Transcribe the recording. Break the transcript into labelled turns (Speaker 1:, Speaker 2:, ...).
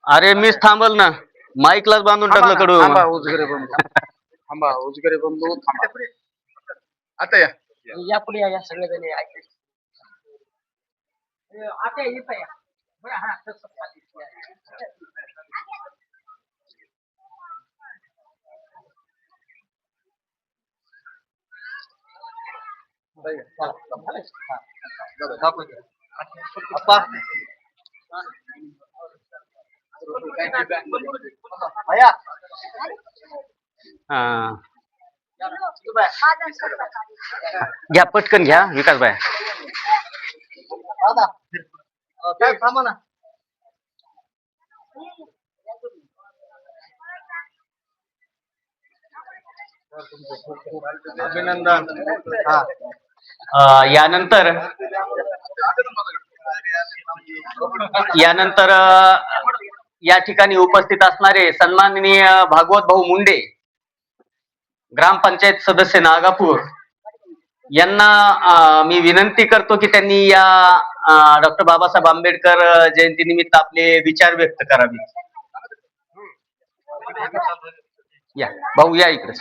Speaker 1: अरे मीच थांबल ना, माईकलाच बांधून टाकलं कडू.
Speaker 2: थांबा उजगरे बंधू, थांबा उजगरे बंधू थांबा. आता या
Speaker 3: या पुढे या सगळेजण आता येत या बरं, हा तसं
Speaker 1: हा. घ्या पटकन घ्या विकास बाय.
Speaker 3: काय थांबा ना.
Speaker 2: अभिनंदन.
Speaker 1: यानंतर यानंतर या ठिकाणी उपस्थित असणारे सन्माननीय भागवत भाऊ मुंडे, ग्रामपंचायत सदस्य नागापूर, यांना मी विनंती करतो की त्यांनी या डॉक्टर बाबासाहेब आंबेडकर जयंतीनिमित्त आपले विचार व्यक्त करावे. या भाऊ या इकडे.